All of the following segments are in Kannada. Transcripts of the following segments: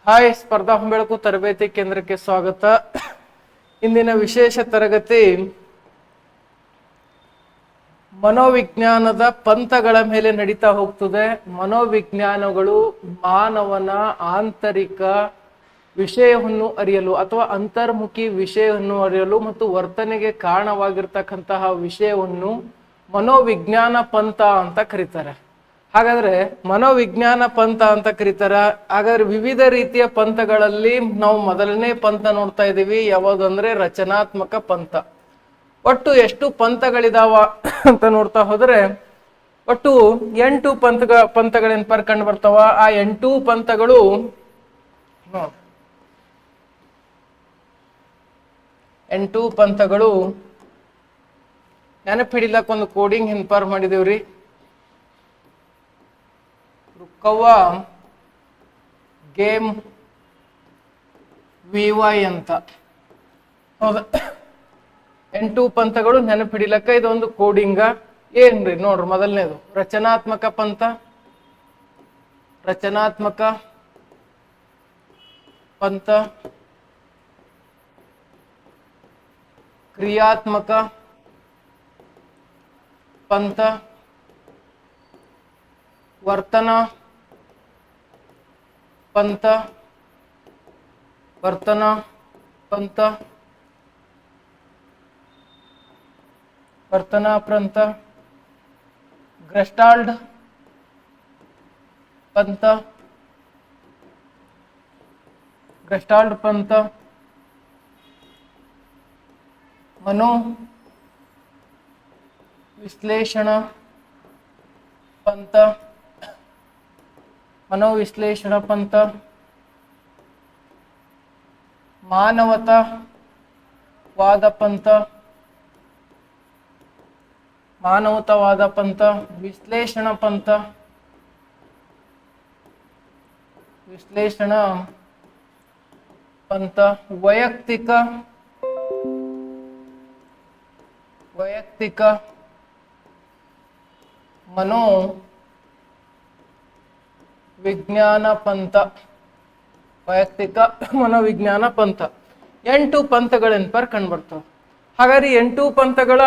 ಹಾಯ್, ಸ್ಪರ್ಧಾ ಬೆಳಕು ತರಬೇತಿ ಕೇಂದ್ರಕ್ಕೆ ಸ್ವಾಗತ. ಇಂದಿನ ವಿಶೇಷ ತರಗತಿ ಮನೋವಿಜ್ಞಾನದ ಪಂಥಗಳ ಮೇಲೆ ನಡೀತಾ ಹೋಗ್ತದೆ. ಮನೋವಿಜ್ಞಾನಗಳು ಮಾನವನ ಆಂತರಿಕ ವಿಷಯವನ್ನು ಅರಿಯಲು ಅಥವಾ ಅಂತರ್ಮುಖಿ ವಿಷಯವನ್ನು ಅರಿಯಲು ಮತ್ತು ವರ್ತನೆಗೆ ಕಾರಣವಾಗಿರ್ತಕ್ಕಂತಹ ವಿಷಯವನ್ನು ಮನೋವಿಜ್ಞಾನ ಪಂಥ ಅಂತ ಕರೀತಾರೆ. ಹಾಗಾದ್ರೆ ಮನೋವಿಜ್ಞಾನ ಪಂಥ ಅಂತ ಕರೀತಾರ. ಹಾಗಾದ್ರೆ ವಿವಿಧ ರೀತಿಯ ಪಂಥಗಳಲ್ಲಿ ನಾವು ಮೊದಲನೇ ಪಂಥ ನೋಡ್ತಾ ಇದ್ದೀವಿ, ಯಾವುದಂದ್ರೆ ರಚನಾತ್ಮಕ ಪಂಥ. ಒಟ್ಟು ಎಷ್ಟು ಪಂಥಗಳಿದಾವ ಅಂತ ನೋಡ್ತಾ ಹೋದ್ರೆ ಒಟ್ಟು 8 ಪಂಥಗಳೇನ್ ಕಂಡು ಬರ್ತಾವ. ಆ 8 ಪಂಥಗಳು ನೋಡಿ, 8 ಪಂಥಗಳು ನೆನಪಿಡಿಲಕ್ಕ ಒಂದು ಕೋಡಿಂಗ್ ಹೆನ್ಪಾರ್ ಮಾಡಿದೇವ್ರಿ. ರುಕ್ಕವ್ವ ಗೇಮ್ ವಿವೈ ಅಂತ. ಹೌದಾ, 8 ಪಂಥಗಳು ನೆನಪಿಡಿಲಕ್ಕ ಇದೊಂದು ಕೋಡಿಂಗ. ಏನ್ರಿ ನೋಡ್ರಿ, ಮೊದಲನೇದು ರಚನಾತ್ಮಕ ಪಂಥ. ರಚನಾತ್ಮಕ ಪಂಥ, ಕ್ರಿಯಾತ್ಮಕ ಪಂಥ, ವರ್ತನ ಪಂಥ, ವರ್ತನ ಪಂಥ, ವರ್ತನಾ ಪಂಥ, ಗ್ರೆಸ್ಟಾಲ್ಡ್ ಪಂಥ, ಗ್ರೆಸ್ಟಾಲ್ಡ್ ಪಂಥ, ಮನೋ ವಿಶ್ಲೇಷಣಾ ಪಂಥ, ಮನೋವಿಶ್ಲೇಷಣಾ ಪಂಥ, ಮಾನವತಾವಾದ ಪಂಥ, ಮಾನವತಾವಾದ ಪಂಥ, ವಿಶ್ಲೇಷಣಾ ಪಂಥ, ವಿಶ್ಲೇಷಣಾ ಪಂಥ, ವೈಯಕ್ತಿಕ ಮನೋ ವಿಜ್ಞಾನ ಪಂಥ, ವೈಯಕ್ತಿಕ ಮನೋವಿಜ್ಞಾನ ಪಂಥ. 8 ಪಂಥಗಳೆನ್ಪಾರ್ ಕಂಡುಬರ್ತವೆ. ಹಾಗಾದ್ರೆ 8 ಪಂಥಗಳ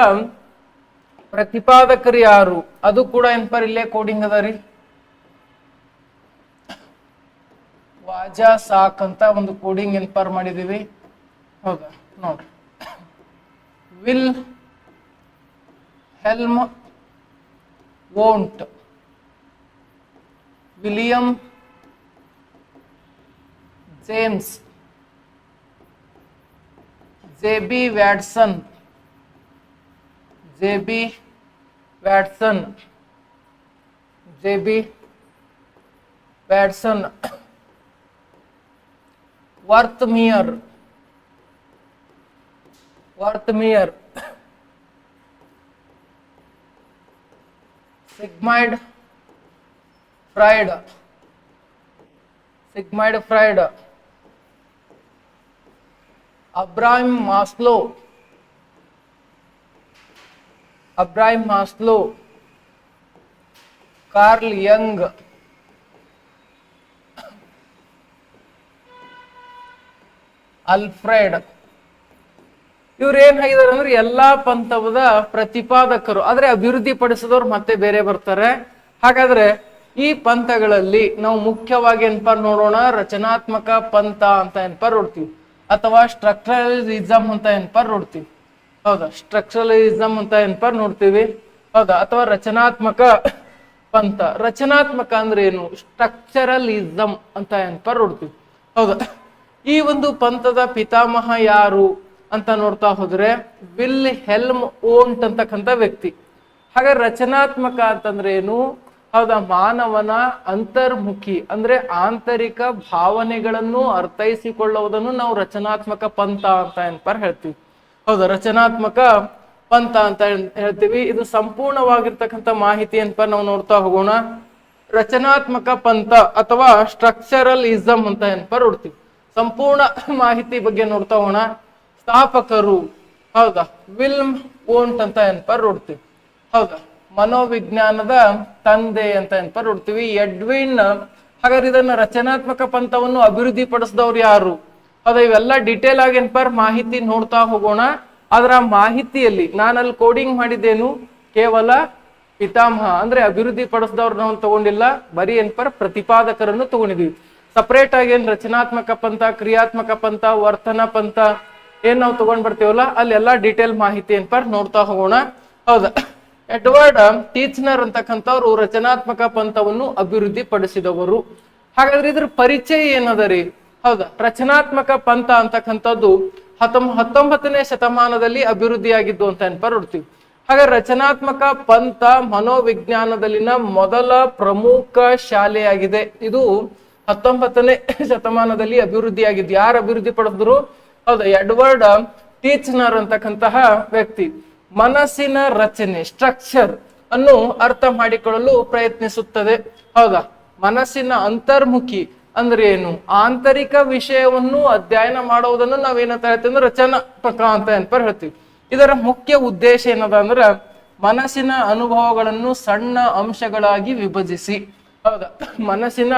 ಪ್ರತಿಪಾದಕರು ಯಾರು ಅದು ಕೂಡ ಏನ್ಪಾರ್ ಇಲ್ಲೇ ಕೋಡಿಂಗ್ ಅದ ರೀ. ವಾಜಾ ಸಾಕ್ ಅಂತ ಒಂದು ಕೋಡಿಂಗ್ ಏನ್ಪಾರ್ ಮಾಡಿದೀವಿ. ಹೌದಾ, ನೋಡ್ರಿ, Wilhelm Wundt, William James, J B. Watson, J B. Watson, J B. Watson, Wertheimer, Sigmund Freud, Abraham Maslow, Carl Jung, Alfred. ಇವ್ರು ಏನ್ ಆಗಿದಾರೆ ಅಂದ್ರೆ ಎಲ್ಲಾ ಪಂಥದ ಪ್ರತಿಪಾದಕರು, ಆದ್ರೆ ಅಭಿವೃದ್ಧಿ ಪಡಿಸಿದವ್ರು ಮತ್ತೆ ಬೇರೆ ಬರ್ತಾರೆ. ಹಾಗಾದ್ರೆ ಈ ಪಂಥಗಳಲ್ಲಿ ನಾವು ಮುಖ್ಯವಾಗಿ ಏನ್ಪಾರ್ ನೋಡೋಣ, ರಚನಾತ್ಮಕ ಪಂಥ ಅಂತ ಏನ್ಪಾರ್ ನೋಡ್ತೀವಿ, ಅಥವಾ ಸ್ಟ್ರಕ್ಚರಲಿಸಮ್ ಅಂತ ಏನ್ಪಾರ್ ನೋಡ್ತೀವಿ. ಹೌದಾ, ಸ್ಟ್ರಕ್ಚರಲಿಸಮ್ ಅಂತ ಏನ್ಪಾರ್ ನೋಡ್ತೀವಿ. ಹೌದಾ, ಅಥವಾ ರಚನಾತ್ಮಕ ಪಂಥ. ರಚನಾತ್ಮಕ ಅಂದ್ರೆ ಏನು, ಸ್ಟ್ರಕ್ಚರಲಿಸಮ್ ಅಂತ ಏನ್ಪಾರ್ ನೋಡ್ತೀವಿ. ಹೌದಾ, ಈ ಒಂದು ಪಂಥದ ಪಿತಾಮಹ ಯಾರು ಅಂತ ನೋಡ್ತಾ ಹೋದ್ರೆ ವಿಲ್ ಹೆಲ್ಮ್ ವೋಂಟ್ ಅಂತಕ್ಕಂಥ ವ್ಯಕ್ತಿ. ಹಾಗಾದ್ರೆ ರಚನಾತ್ಮಕ ಅಂತಂದ್ರೆ ಏನು, ಹೌದಾ, ಮಾನವನ ಅಂತರ್ಮುಖಿ ಅಂದ್ರೆ ಆಂತರಿಕ ಭಾವನೆಗಳನ್ನು ಅರ್ಥೈಸಿಕೊಳ್ಳುವುದನ್ನು ನಾವು ರಚನಾತ್ಮಕ ಪಂಥ ಅಂತ ಏನ್ಪಾರ್ ಹೇಳ್ತೀವಿ. ಹೌದಾ, ರಚನಾತ್ಮಕ ಪಂಥ ಅಂತ ಹೇಳ್ತೀವಿ. ಇದು ಸಂಪೂರ್ಣವಾಗಿರ್ತಕ್ಕಂಥ ಮಾಹಿತಿ ಏನ್ಪಾರ್ ನಾವು ನೋಡ್ತಾ ಹೋಗೋಣ. ರಚನಾತ್ಮಕ ಪಂಥ ಅಥವಾ ಸ್ಟ್ರಕ್ಚರಲಿಸಮ್ ಅಂತ ಏನ್ಪಾರ್ ನೋಡ್ತೀವಿ. ಸಂಪೂರ್ಣ ಮಾಹಿತಿ ಬಗ್ಗೆ ನೋಡ್ತಾ ಹೋಗೋಣ. ಸ್ಥಾಪಕರು, ಹೌದಾ, ವಿಲ್ಮ್ ವೋಂಟ್ ಅಂತ ಏನ್ಪಾರ್ ನೋಡ್ತೀವಿ. ಹೌದಾ, ಮನೋವಿಜ್ಞಾನದ ತಂದೆ ಅಂತ ಏನ್ಪಾರ್ ನೋಡ್ತೀವಿ. ಎಡ್ವಿನ್ ಹಾಗಾದ್ರೆ ಇದನ್ನ ರಚನಾತ್ಮಕ ಪಂಥವನ್ನು ಅಭಿವೃದ್ಧಿ ಪಡಿಸಿದವ್ರು ಯಾರು? ಅದ ಇವೆಲ್ಲ ಡಿಟೇಲ್ ಆಗಿ ಏನಪ್ಪ ಮಾಹಿತಿ ನೋಡ್ತಾ ಹೋಗೋಣ. ಅದರ ಮಾಹಿತಿಯಲ್ಲಿ ನಾನಲ್ಲಿ ಕೋಡಿಂಗ್ ಮಾಡಿದ್ದೇನು, ಕೇವಲ ಪಿತಾಮಹ ಅಂದ್ರೆ ಅಭಿವೃದ್ಧಿ ಪಡಿಸಿದವ್ರು ನಾವು ತಗೊಂಡಿಲ್ಲ, ಬರೀ ಏನಪ್ಪ ಪ್ರತಿಪಾದಕರನ್ನು ತಗೊಂಡಿದ್ವಿ. ಸಪರೇಟ್ ಆಗಿ ಏನ್ ರಚನಾತ್ಮಕ ಪಂಥ, ಕ್ರಿಯಾತ್ಮಕ ಪಂಥ, ವರ್ತನ ಪಂಥ ಏನ್ ನಾವು ತಗೊಂಡ್ ಬರ್ತೀವಲ್ಲ ಅಲ್ಲೆಲ್ಲಾ ಡಿಟೇಲ್ ಮಾಹಿತಿ ಏನಪ್ಪ ನೋಡ್ತಾ ಹೋಗೋಣ. ಹೌದಾ, ಎಡ್ವರ್ಡ್ ಟೀಚ್ನರ್ ಅಂತಕ್ಕಂಥವ್ರು ರಚನಾತ್ಮಕ ಪಂಥವನ್ನು ಅಭಿವೃದ್ಧಿ ಪಡಿಸಿದವರು. ಹಾಗಾದ್ರೆ ಇದ್ರ ಪರಿಚಯ ಏನದ ರೀ? ಹೌದಾ, ರಚನಾತ್ಮಕ ಪಂಥ ಅಂತಕ್ಕಂಥದ್ದು 19ನೇ ಶತಮಾನದಲ್ಲಿ ಅಭಿವೃದ್ಧಿಯಾಗಿದ್ದು ಅಂತ ಏನಪ್ಪ ನೋಡ್ತೀವಿ. ಹಾಗಾದ್ರೆ ರಚನಾತ್ಮಕ ಪಂಥ ಮನೋವಿಜ್ಞಾನದಲ್ಲಿನ ಮೊದಲ ಪ್ರಮುಖ ಶಾಲೆಯಾಗಿದೆ. ಇದು 19ನೇ ಶತಮಾನದಲ್ಲಿ ಅಭಿವೃದ್ಧಿಯಾಗಿದ್ದು. ಯಾರು ಅಭಿವೃದ್ಧಿ ಪಡೆದ್ರು? ಹೌದಾ, ಎಡ್ವರ್ಡ್ ಟೀಚ್ನರ್ ಅಂತಕ್ಕಂತಹ ವ್ಯಕ್ತಿ ಮನಸ್ಸಿನ ರಚನೆ, ಸ್ಟ್ರಕ್ಚರ್ ಅನ್ನು ಅರ್ಥ ಮಾಡಿಕೊಳ್ಳಲು ಪ್ರಯತ್ನಿಸುತ್ತದೆ. ಹೌದಾ, ಮನಸ್ಸಿನ ಅಂತರ್ಮುಖಿ ಅಂದ್ರೆ ಏನು? ಆಂತರಿಕ ವಿಷಯವನ್ನು ಅಧ್ಯಯನ ಮಾಡುವುದನ್ನು ನಾವೇನಂತ ಹೇಳ್ತೀವಿ ಅಂದ್ರೆ ರಚನಾತ್ಮಕ ಅಂತ ಏನಪ್ಪ ಹೇಳ್ತೀವಿ. ಇದರ ಮುಖ್ಯ ಉದ್ದೇಶ ಏನದ ಅಂದ್ರೆ ಮನಸ್ಸಿನ ಅನುಭವಗಳನ್ನು ಸಣ್ಣ ಅಂಶಗಳಾಗಿ ವಿಭಜಿಸಿ. ಹೌದಾ, ಮನಸ್ಸಿನ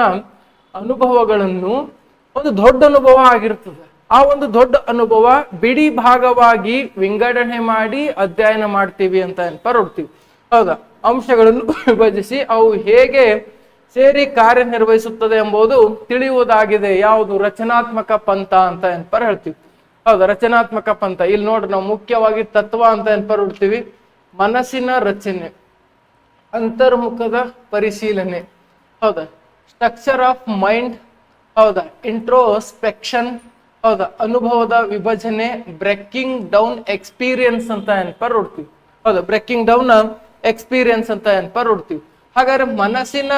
ಅನುಭವಗಳನ್ನು ಒಂದು ದೊಡ್ಡ ಅನುಭವ ಆಗಿರ್ತದೆ. ಆ ಒಂದು ದೊಡ್ಡ ಅನುಭವ ಬಿಡಿ ಭಾಗವಾಗಿ ವಿಂಗಡಣೆ ಮಾಡಿ ಅಧ್ಯಯನ ಮಾಡ್ತೀವಿ ಅಂತ ಏನಪ್ಪ ನೋಡ್ತೀವಿ. ಹೌದಾ, ಅಂಶಗಳನ್ನು ವಿಭಜಿಸಿ ಅವು ಹೇಗೆ ಸೇರಿ ಕಾರ್ಯನಿರ್ವಹಿಸುತ್ತದೆ ಎಂಬುದು ತಿಳಿಯುವುದಾಗಿದೆ. ಯಾವುದು? ರಚನಾತ್ಮಕ ಪಂಥ ಅಂತ ಏನಪ್ಪ ಹೇಳ್ತೀವಿ. ಹೌದಾ, ರಚನಾತ್ಮಕ ಪಂಥ. ಇಲ್ಲಿ ನೋಡ್ರಿ, ನಾವು ಮುಖ್ಯವಾಗಿ ತತ್ವ ಅಂತ ಏನಪ್ಪ ನೋಡ್ತೀವಿ. ಮನಸ್ಸಿನ ರಚನೆ, ಅಂತರ್ಮುಖದ ಪರಿಶೀಲನೆ, ಹೌದಾ, ಸ್ಟ್ರಕ್ಚರ್ ಆಫ್ ಮೈಂಡ್, ಹೌದಾ, ಇಂಟ್ರೋಸ್ಪೆಕ್ಷನ್, ಹೌದಾ, ಅನುಭವದ ವಿಭಜನೆ, ಬ್ರೇಕಿಂಗ್ ಡೌನ್ ಎಕ್ಸ್ಪೀರಿಯನ್ಸ್ ಅಂತ ಏನಪ್ಪ ನೋಡ್ತೀವಿ. ಹೌದಾ, ಬ್ರೇಕಿಂಗ್ ಡೌನ್ ಎಕ್ಸ್ಪೀರಿಯನ್ಸ್ ಅಂತ ಏನಪ್ಪ ನೋಡ್ತೀವಿ. ಹಾಗಾದ್ರೆ ಮನಸ್ಸಿನ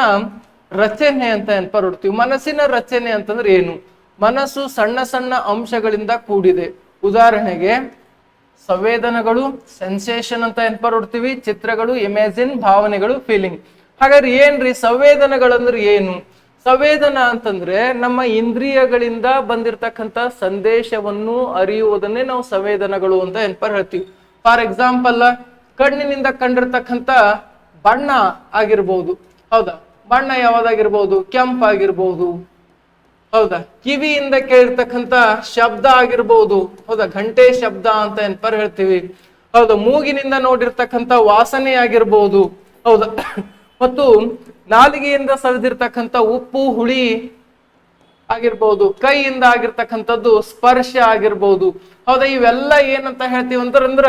ರಚನೆ ಅಂತ ಏನಪ್ಪ ನೋಡ್ತೀವಿ. ಮನಸ್ಸಿನ ರಚನೆ ಅಂತಂದ್ರೆ ಏನು? ಮನಸ್ಸು ಸಣ್ಣ ಸಣ್ಣ ಅಂಶಗಳಿಂದ ಕೂಡಿದೆ. ಉದಾಹರಣೆಗೆ ಸಂವೇದನೆಗಳು, ಸೆನ್ಸೇಷನ್ ಅಂತ ಏನಪ್ಪ ನೋಡ್ತೀವಿ, ಚಿತ್ರಗಳು, ಇಮೇಜಿನ್, ಭಾವನೆಗಳು, ಫೀಲಿಂಗ್. ಹಾಗಾದ್ರೆ ಏನ್ರಿ ಸಂವೇದನೆಗಳಂದ್ರೆ ಏನು? ಸಂವೇದನ ಅಂತಂದ್ರೆ ನಮ್ಮ ಇಂದ್ರಿಯಗಳಿಂದ ಬಂದಿರತಕ್ಕಂಥ ಸಂದೇಶವನ್ನು ಅರಿಯುವುದನ್ನೇ ನಾವು ಸಂವೇದನೆಗಳು ಅಂತ ಏನಪ್ಪ ಹೇಳ್ತೀವಿ. ಫಾರ್ ಎಕ್ಸಾಂಪಲ್, ಕಣ್ಣಿನಿಂದ ಕಂಡಿರ್ತಕ್ಕಂಥ ಬಣ್ಣ ಆಗಿರ್ಬೋದು. ಹೌದಾ, ಬಣ್ಣ ಯಾವ್ದಾಗಿರ್ಬೋದು? ಕೆಂಪಾಗಿರ್ಬೋದು. ಹೌದಾ, ಕಿವಿಯಿಂದ ಕೇಳಿರ್ತಕ್ಕಂಥ ಶಬ್ದ ಆಗಿರ್ಬೋದು. ಹೌದಾ, ಘಂಟೆ ಶಬ್ದ ಅಂತ ಏನಪ್ಪ ಹೇಳ್ತೀವಿ. ಹೌದಾ, ಮೂಗಿನಿಂದ ನೋಡಿರ್ತಕ್ಕಂಥ ವಾಸನೆ ಆಗಿರ್ಬೋದು. ಹೌದಾ, ಮತ್ತು ನಾಲಿಗೆಯಿಂದ ಸವಿದಿರ್ತಕ್ಕಂಥ ಉಪ್ಪು, ಹುಳಿ ಆಗಿರ್ಬೋದು. ಕೈಯಿಂದ ಆಗಿರ್ತಕ್ಕಂಥದ್ದು ಸ್ಪರ್ಶ ಆಗಿರ್ಬೋದು. ಹೌದಾ, ಇವೆಲ್ಲ ಏನಂತ ಹೇಳ್ತೀವಿ ಅಂತಂದ್ರ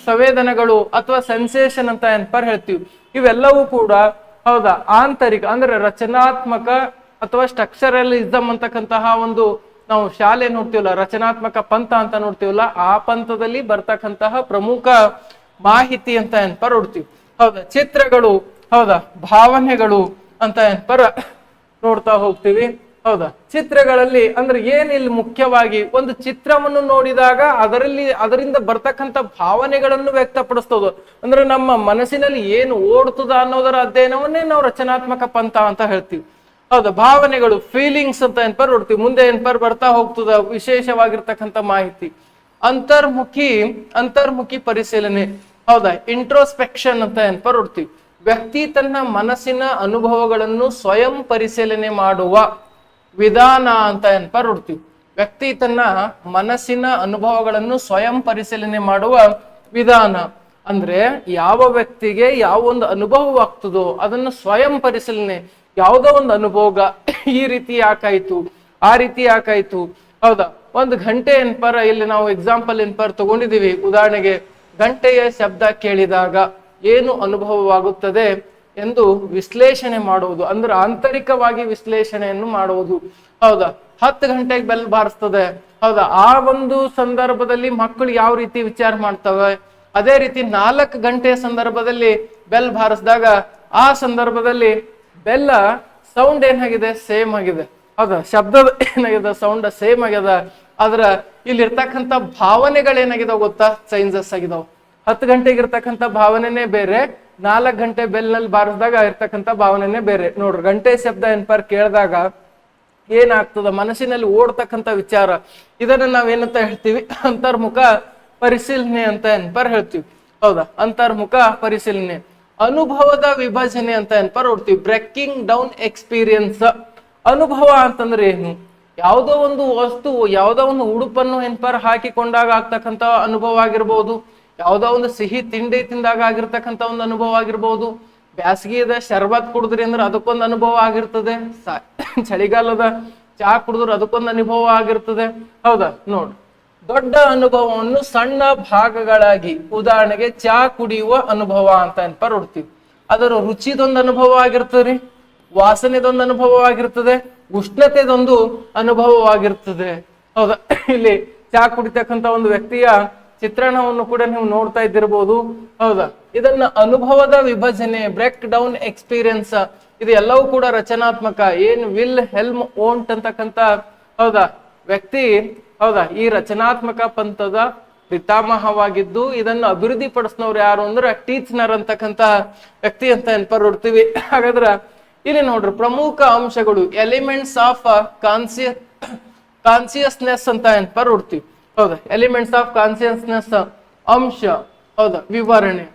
ಸಂವೇದನೆಗಳು ಅಥವಾ ಸೆನ್ಸೇಷನ್ ಅಂತ ಏನಪ್ಪ ಹೇಳ್ತೀವಿ. ಇವೆಲ್ಲವೂ ಕೂಡ ಹೌದಾ ಆಂತರಿಕ ಅಂದ್ರೆ ರಚನಾತ್ಮಕ ಅಥವಾ ಸ್ಟ್ರಕ್ಚರಲಿಸಮ್ ಅಂತಕ್ಕಂತಹ ಒಂದು ನಾವು ಶಾಲೆ ನೋಡ್ತೀವಲ್ಲ, ರಚನಾತ್ಮಕ ಪಂಥ ಅಂತ ನೋಡ್ತೀವಲ್ಲ, ಆ ಪಂಥದಲ್ಲಿ ಬರ್ತಕ್ಕಂತಹ ಪ್ರಮುಖ ಮಾಹಿತಿ ಅಂತ ಏನಪ್ಪ ನೋಡ್ತೀವಿ. ಹೌದಾ, ಚಿತ್ರಗಳು, ಹೌದಾ, ಭಾವನೆಗಳು ಅಂತ ಏನಪ್ಪ ನೋಡ್ತಾ ಹೋಗ್ತೀವಿ. ಹೌದಾ, ಚಿತ್ರಗಳಲ್ಲಿ ಅಂದ್ರೆ ಏನ್ ಇಲ್ಲಿ ಮುಖ್ಯವಾಗಿ ಒಂದು ಚಿತ್ರವನ್ನು ನೋಡಿದಾಗ ಅದರಿಂದ ಬರ್ತಕ್ಕಂಥ ಭಾವನೆಗಳನ್ನು ವ್ಯಕ್ತಪಡಿಸ್ತದ. ಅಂದ್ರೆ ನಮ್ಮ ಮನಸ್ಸಿನಲ್ಲಿ ಏನು ಓಡ್ತದ ಅನ್ನೋದರ ಅಧ್ಯಯನವನ್ನೇ ನಾವು ರಚನಾತ್ಮಕ ಪಂಥ ಅಂತ ಹೇಳ್ತೀವಿ. ಹೌದಾ, ಭಾವನೆಗಳು, ಫೀಲಿಂಗ್ಸ್ ಅಂತ ಏನಪ್ಪ ನೋಡ್ತೀವಿ. ಮುಂದೆ ಏನಪ್ಪ ಬರ್ತಾ ಹೋಗ್ತದ ವಿಶೇಷವಾಗಿರ್ತಕ್ಕಂಥ ಮಾಹಿತಿ. ಅಂತರ್ಮುಖಿ ಪರಿಶೀಲನೆ, ಹೌದಾ, ಇಂಟ್ರೋಸ್ಪೆಕ್ಷನ್ ಅಂತ ಏನಪ್ಪ ನೋಡ್ತೀವಿ. ವ್ಯಕ್ತಿ ತನ್ನ ಮನಸ್ಸಿನ ಅನುಭವಗಳನ್ನು ಸ್ವಯಂ ಪರಿಶೀಲನೆ ಮಾಡುವ ವಿಧಾನ ಅಂತ ಏನಪ್ಪ ನೋಡ್ತೀವಿ. ವ್ಯಕ್ತಿ ತನ್ನ ಮನಸ್ಸಿನ ಅನುಭವಗಳನ್ನು ಸ್ವಯಂ ಪರಿಶೀಲನೆ ಮಾಡುವ ವಿಧಾನ ಅಂದ್ರೆ ಯಾವ ವ್ಯಕ್ತಿಗೆ ಯಾವ ಒಂದು ಅನುಭವವಾಗ್ತದೋ ಅದನ್ನು ಸ್ವಯಂ ಪರಿಶೀಲನೆ, ಯಾವುದೋ ಒಂದು ಅನುಭೋಗ, ಈ ರೀತಿ ಯಾಕಾಯ್ತು, ಆ ರೀತಿ ಯಾಕಾಯ್ತು. ಹೌದಾ, ಒಂದು ಗಂಟೆ ಏನಪ್ಪಾರ ಇಲ್ಲಿ ನಾವು ಎಕ್ಸಾಂಪಲ್ ಏನಪ್ಪಾರ ತಗೊಂಡಿದೀವಿ. ಉದಾಹರಣೆಗೆ ಗಂಟೆಯ ಶಬ್ದ ಕೇಳಿದಾಗ ಏನು ಅನುಭವವಾಗುತ್ತದೆ ಎಂದು ವಿಶ್ಲೇಷಣೆ ಮಾಡುವುದು, ಅಂದ್ರೆ ಆಂತರಿಕವಾಗಿ ವಿಶ್ಲೇಷಣೆಯನ್ನು ಮಾಡುವುದು. ಹೌದಾ, 10 ಗಂಟೆಗೆ ಬೆಲ್ ಬಾರಿಸ್ತದೆ. ಹೌದಾ, ಆ ಒಂದು ಸಂದರ್ಭದಲ್ಲಿ ಮಕ್ಕಳು ಯಾವ ರೀತಿ ವಿಚಾರ ಮಾಡ್ತವೆ, ಅದೇ ರೀತಿ 4 ಗಂಟೆಯ ಸಂದರ್ಭದಲ್ಲಿ ಬೆಲ್ ಬಾರಿಸಿದಾಗ ಆ ಸಂದರ್ಭದಲ್ಲಿ ಬೆಲ್ಲ ಸೌಂಡ್ ಏನಾಗಿದೆ, ಸೇಮ್ ಆಗಿದೆ. ಹೌದಾ, ಶಬ್ದದ ಏನಾಗಿದೆ, ಸೌಂಡ್ ಸೇಮ್ ಆಗ್ಯದ. ಆದ್ರ ಇಲ್ಲಿ ಇರ್ತಕ್ಕಂಥ ಭಾವನೆಗಳೇನಾಗಿದಾವ ಗೊತ್ತಾ, ಚೇಂಜಸ್ ಆಗಿದಾವ. 10 ಗಂಟೆಗೆ ಇರ್ತಕ್ಕಂಥ ಭಾವನೆನೇ ಬೇರೆ, 4 ಗಂಟೆ ಬೆಲ್ನಲ್ಲಿ ಬಾರಿಸಿದಾಗ ಇರ್ತಕ್ಕಂಥ ಭಾವನೆನೇ ಬೇರೆ. ನೋಡ್ರಿ, ಗಂಟೆ ಶಬ್ದ ಏನಪ್ಪ ಕೇಳಿದಾಗ ಏನಾಗ್ತದ, ಮನಸ್ಸಿನಲ್ಲಿ ಓಡ್ತಕ್ಕಂಥ ವಿಚಾರ, ಇದನ್ನ ನಾವೇನಂತ ಹೇಳ್ತೀವಿ, ಅಂತರ್ಮುಖ ಪರಿಶೀಲನೆ ಅಂತ ಏನಪ್ಪ ಹೇಳ್ತೀವಿ. ಹೌದಾ, ಅಂತರ್ಮುಖ ಪರಿಶೀಲನೆ. ಅನುಭವದ ವಿಭಜನೆ ಅಂತ ಏನ್ಪಾ ನೋಡ್ತೀವಿ. Breaking down experience. ಅನುಭವ ಅಂತಂದ್ರೆ ಏನು? ಯಾವುದೋ ಒಂದು ವಸ್ತು, ಯಾವುದೋ ಒಂದು ಉಡುಪನ್ನು ಏನ್ಪಾರ ಹಾಕಿಕೊಂಡಾಗ ಆಗ್ತಕ್ಕಂಥ ಅನುಭವ ಆಗಿರ್ಬೋದು, ಯಾವುದೋ ಒಂದು ಸಿಹಿ ತಿಂಡಿ ತಿಂದಾಗ ಆಗಿರ್ತಕ್ಕಂಥ ಒಂದು ಅನುಭವ ಆಗಿರ್ಬೋದು, ಬ್ಯಾಸಗಿದ ಶರ್ಬತ್ ಕುಡಿದ್ರಿ ಅಂದ್ರೆ ಅದಕ್ಕೊಂದು ಅನುಭವ ಆಗಿರ್ತದೆ, ಚಳಿಗಾಲದ ಚಹಾ ಕುಡಿದ್ರೆ ಅದಕ್ಕೊಂದು ಅನುಭವ ಆಗಿರ್ತದೆ. ಹೌದಾ? ನೋಡ್, ದೊಡ್ಡ ಅನುಭವವನ್ನು ಸಣ್ಣ ಭಾಗಗಳಾಗಿ, ಉದಾಹರಣೆಗೆ ಚಹಾ ಕುಡಿಯುವ ಅನುಭವ ಅಂತ ಏನ್ಪಾ ನೋಡ್ತೀವಿ. ಅದರ ರುಚಿದೊಂದು ಅನುಭವ ಆಗಿರ್ತದೆ, ವಾಸನೆದೊಂದು ಅನುಭವವಾಗಿರ್ತದೆ, ಉಷ್ಣತೆದೊಂದು ಅನುಭವವಾಗಿರ್ತದೆ. ಹೌದಾ? ಇಲ್ಲಿ ಚಹಾ ಕುಡಿತಕ್ಕಂಥ ಒಂದು ವ್ಯಕ್ತಿಯ ಚಿತ್ರಣವನ್ನು ಕೂಡ ನೀವು ನೋಡ್ತಾ ಇದ್ದಿರ್ಬೋದು. ಹೌದಾ? ಇದನ್ನ ಅನುಭವದ ವಿಭಜನೆ, ಬ್ರೇಕ್ ಡೌನ್ ಎಕ್ಸ್ಪೀರಿಯನ್ಸ್, ಇದು ಎಲ್ಲವೂ ಕೂಡ ರಚನಾತ್ಮಕ. ಏನ್ ವಿಲ್ ಹೆಲ್ಮ್ ಓಂಟ್ ಅಂತಕ್ಕಂಥ ಹೌದಾ ವ್ಯಕ್ತಿ, ಹೌದಾ, ಈ ರಚನಾತ್ಮಕ ಪಂಥದ ಪಿತಾಮಹವಾಗಿದ್ದು ಇದನ್ನು ಅಭಿವೃದ್ಧಿ ಪಡಿಸಿದವ್ರು ಯಾರು ಅಂದ್ರೆ ಟೀಚ್ನರ್ ಅಂತಕ್ಕಂಥ ವ್ಯಕ್ತಿ ಅಂತ ಏನ್ಪಾ ನೋಡ್ತೀವಿ. ಹಾಗಾದ್ರೆ ಇಲ್ಲಿ ನೋಡ್ರಿ, ಪ್ರಮುಖ ಅಂಶಗಳು ಎಲಿಮೆಂಟ್ಸ್ ಆಫ್ ಕಾನ್ಸಿಯಸ್ನೆಸ್ ಅಂತ ಏನ್ಪಾ ನೋಡ್ತೀವಿ. ಹೌದಾ? ಎಲಿಮೆಂಟ್ಸ್ ಆಫ್ ಕಾನ್ಸಿಯಸ್ನೆಸ್ ಅಂಶ, ಹೌದಾ, ವಿವರಣೆ.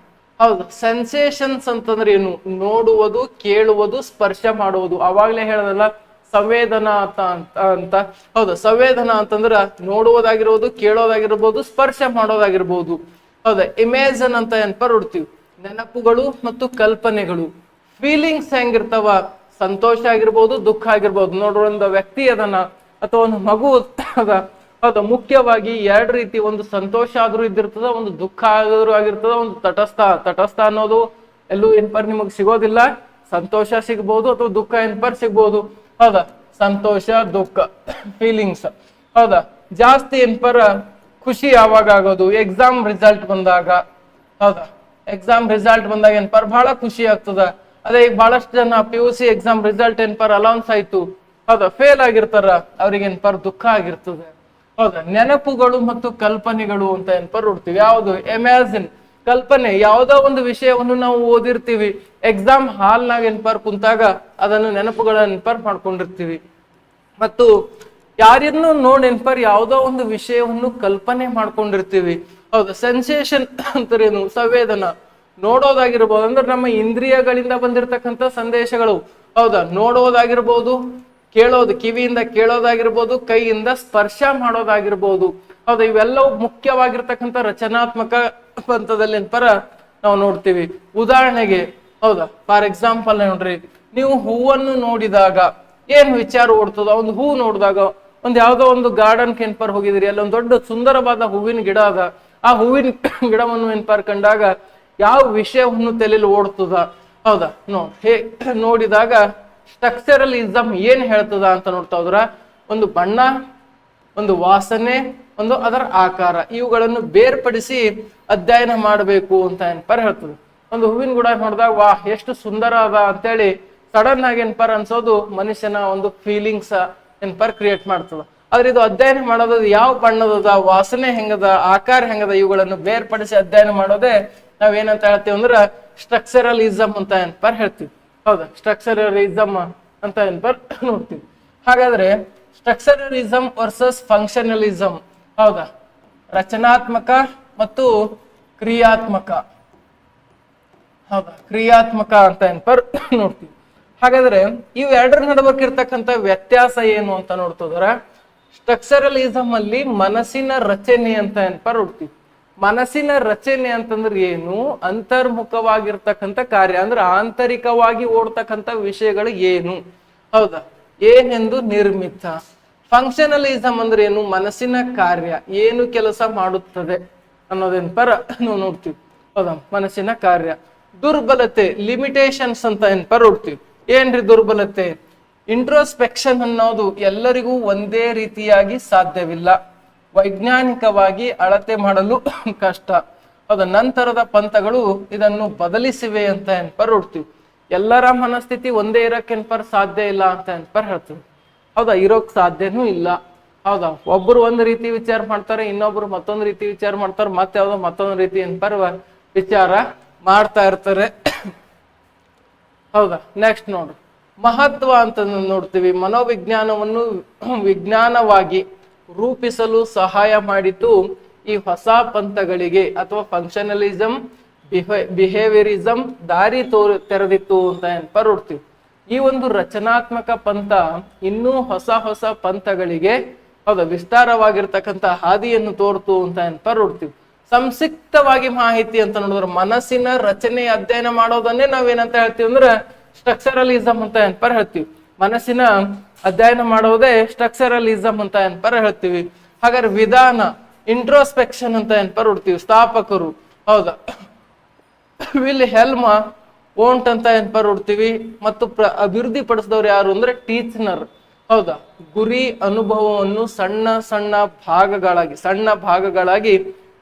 ಹೌದು, ಸೆನ್ಸೇಷನ್ಸ್ ಅಂತಂದ್ರೆ ಏನು? ನೋಡುವುದು, ಕೇಳುವುದು, ಸ್ಪರ್ಶ ಮಾಡುವುದು. ಅವಾಗ್ಲೇ ಹೇಳದಲ್ಲ ಸಂವೇದನಾ ಅಂತ. ಹೌದಾ? ಸಂವೇದನಾ ಅಂತಂದ್ರ ನೋಡುವುದಾಗಿರ್ಬೋದು, ಕೇಳೋದಾಗಿರ್ಬೋದು, ಸ್ಪರ್ಶ ಮಾಡೋದಾಗಿರ್ಬೋದು. ಹೌದಾ? ಇಮೇಜನ್ ಅಂತ ಏನ್ಪಾ ನೋಡ್ತೀವಿ, ನೆನಪುಗಳು ಮತ್ತು ಕಲ್ಪನೆಗಳು. ಫೀಲಿಂಗ್ಸ್ ಹೆಂಗಿರ್ತಾವ? ಸಂತೋಷ ಆಗಿರ್ಬೋದು, ದುಃಖ ಆಗಿರ್ಬೋದು. ನೋಡ್ರಿ, ಒಂದು ವ್ಯಕ್ತಿ ಅದನ್ನ ಅಥವಾ ಒಂದು ಮಗು ಅದ, ಹೌದಾ, ಮುಖ್ಯವಾಗಿ ಎರಡು ರೀತಿ, ಒಂದು ಸಂತೋಷ ಆದ್ರೂ ಇದ್ದಿರ್ತದ, ಒಂದು ದುಃಖ ಆದ್ರೂ ಆಗಿರ್ತದ, ಒಂದು ತಟಸ್ಥ ಅನ್ನೋದು ಎಲ್ಲೂ ಏನ್ಪರ್ ನಿಮಗ್ ಸಿಗೋದಿಲ್ಲ. ಸಂತೋಷ ಸಿಗ್ಬೋದು ಅಥವಾ ದುಃಖ ಏನ್ಪರ್ ಸಿಗ್ಬೋದು. ಹೌದಾ? ಸಂತೋಷ, ದುಃಖ, ಫೀಲಿಂಗ್ಸ್. ಹೌದಾ? ಜಾಸ್ತಿ ಏನ್ಪರ ಖುಷಿ ಯಾವಾಗ ಆಗೋದು? ಎಕ್ಸಾಮ್ ರಿಸಲ್ಟ್ ಬಂದಾಗ. ಹೌದಾ? ಎಕ್ಸಾಮ್ ರಿಸಲ್ಟ್ ಬಂದಾಗ ಏನ್ಪರ್ ಬಹಳ ಖುಷಿ ಆಗ್ತದ. ಅದೇ ಈಗ ಬಹಳಷ್ಟು ಜನ PUC ಎಕ್ಸಾಮ್ ರಿಸಲ್ಟ್ ಏನ್ಪರ್ ಅಲೌನ್ಸ್ ಆಯ್ತು, ಹೌದಾ, ಫೇಲ್ ಆಗಿರ್ತಾರ, ಅವ್ರಿಗೆ ಏನ್ಪರ್ ದುಃಖ ಆಗಿರ್ತದೆ. ಹೌದಾ? ನೆನಪುಗಳು ಮತ್ತು ಕಲ್ಪನೆಗಳು ಅಂತ ಏನ್ಪರ್ ನೋಡ್ತೀವಿ. ಯಾವುದು? ಇಮ್ಯಾಜಿನ್, ಕಲ್ಪನೆ. ಯಾವುದೋ ಒಂದು ವಿಷಯವನ್ನು ನಾವು ಓದಿರ್ತೀವಿ, ಎಕ್ಸಾಮ್ ಹಾಲ್ನಾಗ ಏನ್ಪರ್ ಕುಂತಾಗ ಅದನ್ನು ನೆನಪುಗಳ ನೆನ್ಪರ್ ಮಾಡ್ಕೊಂಡಿರ್ತೀವಿ. ಮತ್ತು ಯಾರನ್ನು ನೋಡಿ ಏನ್ಪರ್ ಯಾವುದೋ ಒಂದು ವಿಷಯವನ್ನು ಕಲ್ಪನೆ ಮಾಡ್ಕೊಂಡಿರ್ತೀವಿ. ಹೌದಾ? ಸೆನ್ಸೇಷನ್ ಅಂತರೇನು? ಸಂವೇದನ. ನೋಡೋದಾಗಿರ್ಬೋದು ಅಂದ್ರೆ ನಮ್ಮ ಇಂದ್ರಿಯಗಳಿಂದ ಬಂದಿರತಕ್ಕಂಥ ಸಂದೇಶಗಳು. ಹೌದಾ? ನೋಡೋದಾಗಿರ್ಬೋದು, ಕೇಳೋದು, ಕಿವಿಯಿಂದ ಕೇಳೋದಾಗಿರ್ಬೋದು, ಕೈಯಿಂದ ಸ್ಪರ್ಶ ಮಾಡೋದಾಗಿರ್ಬೋದು. ಹೌದಾ? ಇವೆಲ್ಲವೂ ಮುಖ್ಯವಾಗಿರ್ತಕ್ಕಂಥ ರಚನಾತ್ಮಕ ಪಂಥದಲ್ಲಿ ಏನ್ಪರ ನಾವು ನೋಡ್ತೀವಿ. ಉದಾಹರಣೆಗೆ, ಹೌದಾ, ಫಾರ್ ಎಕ್ಸಾಂಪಲ್ ನೋಡ್ರಿ, ನೀವು ಹೂವನ್ನು ನೋಡಿದಾಗ ಏನ್ ವಿಚಾರ ಓಡ್ತದ? ಒಂದು ಹೂ ನೋಡಿದಾಗ, ಒಂದ್ ಯಾವ್ದೋ ಒಂದು ಗಾರ್ಡನ್ ಏನ್ಪರ್ ಹೋಗಿದಿರಿ, ಅಲ್ಲಿ ಒಂದು ದೊಡ್ಡ ಸುಂದರವಾದ ಹೂವಿನ ಗಿಡ ಅದ. ಆ ಹೂವಿನ ಗಿಡವನ್ನು ಏನ್ಪರ್ ಕಂಡಾಗ ಯಾವ ವಿಷಯವನ್ನು ತಲೆಯಲ್ಲಿ ಓಡ್ತದ? ಹೌದಾ? ನೋಡಿದಾಗ ಸ್ಟ್ರಕ್ಚರಲಿಸಮ್ ಏನ್ ಹೇಳ್ತದ ಅಂತ ನೋಡ್ತಾ ಹೋದ್ರ, ಒಂದು ಬಣ್ಣ, ಒಂದು ವಾಸನೆ, ಒಂದು ಅದರ ಆಕಾರ, ಇವುಗಳನ್ನು ಬೇರ್ಪಡಿಸಿ ಅಧ್ಯಯನ ಮಾಡಬೇಕು ಅಂತ ಏನ್ಪರ್ ಹೇಳ್ತದೆ. ಒಂದು ಹೂವಿನ ಗಿಡ ನೋಡಿದಾಗ ವಾ ಎಷ್ಟು ಸುಂದರ ಅದ ಅಂತೇಳಿ ಸಡನ್ ಆಗಿ ಏನ್ಪರ್ ಅನ್ಸೋದು ಮನುಷ್ಯನ ಒಂದು ಫೀಲಿಂಗ್ಸ್ ಏನ್ಪರ್ ಕ್ರಿಯೇಟ್ ಮಾಡ್ತದ. ಆದ್ರೆ ಇದು ಅಧ್ಯಯನ ಮಾಡೋದು ಯಾವ ಬಣ್ಣದದ, ವಾಸನೆ ಹೆಂಗದ, ಆಕಾರ ಹೆಂಗದ, ಇವುಗಳನ್ನು ಬೇರ್ಪಡಿಸಿ ಅಧ್ಯಯನ ಮಾಡೋದೇ ನಾವೇನಂತ ಹೇಳ್ತೀವಿ ಅಂದ್ರ ಸ್ಟ್ರಕ್ಚರಲಿಸಮ್ ಅಂತ ಏನ್ಪರ್ ಹೇಳ್ತೀವಿ. ಹೌದಾ? ಸ್ಟ್ರಕ್ಚರಲಿಸಮ್ ಅಂತ ಏನ್ಪರ್ ನೋಡ್ತೀವಿ. ಹಾಗಾದ್ರೆ ಸ್ಟ್ರಕ್ಚರಲಿಸಮ್ ವರ್ಸಸ್ ಫಂಕ್ಷನಲಿಸಮ್. ಹೌದಾ? ರಚನಾತ್ಮಕ ಮತ್ತು ಕ್ರಿಯಾತ್ಮಕ. ಹೌದಾ? ಕ್ರಿಯಾತ್ಮಕ ಅಂತ ಏನ್ಪರ್ ನೋಡ್ತೀವಿ. ಹಾಗಾದ್ರೆ ಇವು ಎರಡರ ನಡುವಕ್ಕಿರ್ತಕ್ಕಂಥ ವ್ಯತ್ಯಾಸ ಏನು ಅಂತ ನೋಡ್ತಿದ್ರ, ಸ್ಟ್ರಕ್ಚರಲಿಸಮ್ ಅಲ್ಲಿ ಮನಸ್ಸಿನ ರಚನೆ ಅಂತ ಏನ್ಪರ್ ನೋಡ್ತೀವಿ. ಮನಸ್ಸಿನ ರಚನೆ ಅಂತಂದ್ರೆ ಏನು? ಅಂತರ್ಮುಖವಾಗಿರ್ತಕ್ಕಂಥ ಕಾರ್ಯ, ಅಂದ್ರೆ ಆಂತರಿಕವಾಗಿ ಓಡ್ತಕ್ಕಂಥ ವಿಷಯಗಳು ಏನು. ಹೌದಾ? ಏನೆಂದು ನಿರ್ಮಿತ. ಫಂಕ್ಷನಲಿಸಮ್ ಅಂದ್ರೆ ಏನು? ಮನಸ್ಸಿನ ಕಾರ್ಯ ಏನು ಕೆಲಸ ಮಾಡುತ್ತದೆ ಅನ್ನೋದೇನ್ಪರ ನಾವು ನೋಡ್ತೀವಿ. ಹೌದಾ? ಮನಸ್ಸಿನ ಕಾರ್ಯ. ದುರ್ಬಲತೆ, ಲಿಮಿಟೇಷನ್ಸ್ ಅಂತ ಏನ್ಪರ್ ನೋಡ್ತೀವಿ. ಏನ್ರಿ ದುರ್ಬಲತೆ? ಇಂಟ್ರೋಸ್ಪೆಕ್ಷನ್ ಅನ್ನೋದು ಎಲ್ಲರಿಗೂ ಒಂದೇ ರೀತಿಯಾಗಿ ಸಾಧ್ಯವಿಲ್ಲ, ವೈಜ್ಞಾನಿಕವಾಗಿ ಅಳತೆ ಮಾಡಲು ಕಷ್ಟ. ಹೌದಾ? ನಂತರದ ಪಂಥಗಳು ಇದನ್ನು ಬದಲಿಸಿವೆ ಅಂತ ಏನ್ಪರ್ ನೋಡ್ತೀವಿ. ಎಲ್ಲರ ಮನಸ್ಥಿತಿ ಒಂದೇ ಇರಕ್ಕೆ ಏನ್ಪರ್ ಸಾಧ್ಯ ಇಲ್ಲ ಅಂತ ಏನ್ಪರ್ ಹೇಳ್ತೀವಿ. ಹೌದಾ? ಇರೋಕ್ ಸಾಧ್ಯನೂ ಇಲ್ಲ. ಹೌದಾ? ಒಬ್ರು ಒಂದ್ ರೀತಿ ವಿಚಾರ ಮಾಡ್ತಾರೆ, ಇನ್ನೊಬ್ರು ಮತ್ತೊಂದು ರೀತಿ ವಿಚಾರ ಮಾಡ್ತಾರೆ, ಮತ್ತೆ ಯಾವ್ದೋ ಮತ್ತೊಂದು ರೀತಿ ಏನ್ಪರ್ ವಿಚಾರ ಮಾಡ್ತಾ ಇರ್ತಾರೆ. ಹೌದಾ? ನೆಕ್ಸ್ಟ್ ನೋಡ್ರಿ, ಮಹತ್ವ ಅಂತ ನೋಡ್ತೀವಿ. ಮನೋವಿಜ್ಞಾನವನ್ನು ವಿಜ್ಞಾನವಾಗಿ ರೂಪಿಸಲು ಸಹಾಯ ಮಾಡಿತು ಈ ಹೊಸ ಪಂಥಗಳಿಗೆ ಅಥವಾ ಫಂಕ್ಷನಲಿಸಮ್, ಬಿಹೇವಿಯರಿಸಂ ದಾರಿ ತೆರೆದಿತ್ತು ಅಂತ ಏನಪ್ಪ ನೋಡ್ತೀವಿ. ಈ ಒಂದು ರಚನಾತ್ಮಕ ಪಂಥ ಇನ್ನೂ ಹೊಸ ಹೊಸ ಪಂಥಗಳಿಗೆ ಹೌದಾ ವಿಸ್ತಾರವಾಗಿರ್ತಕ್ಕಂಥ ಹಾದಿಯನ್ನು ತೋರ್ತು ಅಂತ ಏನಪ್ಪ ನೋಡ್ತೀವಿ. ಸಂಕ್ಷಿಪ್ತವಾಗಿ ಮಾಹಿತಿ ಅಂತ ನೋಡಿದ್ರೆ ಮನಸ್ಸಿನ ರಚನೆ ಅಧ್ಯಯನ ಮಾಡೋದನ್ನೇ ನಾವೇನಂತ ಹೇಳ್ತೀವಿ ಅಂದ್ರೆ ಸ್ಟ್ರಕ್ಚರಲಿಸಮ್ ಅಂತ ಏನಪ್ಪ ಹೇಳ್ತೀವಿ. ಮನಸ್ಸಿನ ಅಧ್ಯಯನ ಮಾಡೋದೇ ಸ್ಟ್ರಕ್ಚರಲಿಸಮ್ ಅಂತ ಏನಪ್ಪ ಹೇಳ್ತೀವಿ. ಹಾಗಾದ್ರೆ ವಿಧಾನ ಇಂಟ್ರೋಸ್ಪೆಕ್ಷನ್ ಅಂತ ಏನಪ್ಪ ನೋಡ್ತೀವಿ. ಸ್ಥಾಪಕರು ಹೌದಾ ವಿಲ್ ಹೆಲ್ಮ್ ಓಂಟ್ ಅಂತ ಏನಪ್ಪ ನೋಡ್ತೀವಿ. ಮತ್ತು ಅಭಿವೃದ್ಧಿ ಪಡಿಸಿದವ್ರು ಯಾರು ಅಂದ್ರೆ ಟೀಚನರ್ ಹೌದಾ. ಗುರಿ ಅನುಭವವನ್ನು ಸಣ್ಣ ಭಾಗಗಳಾಗಿ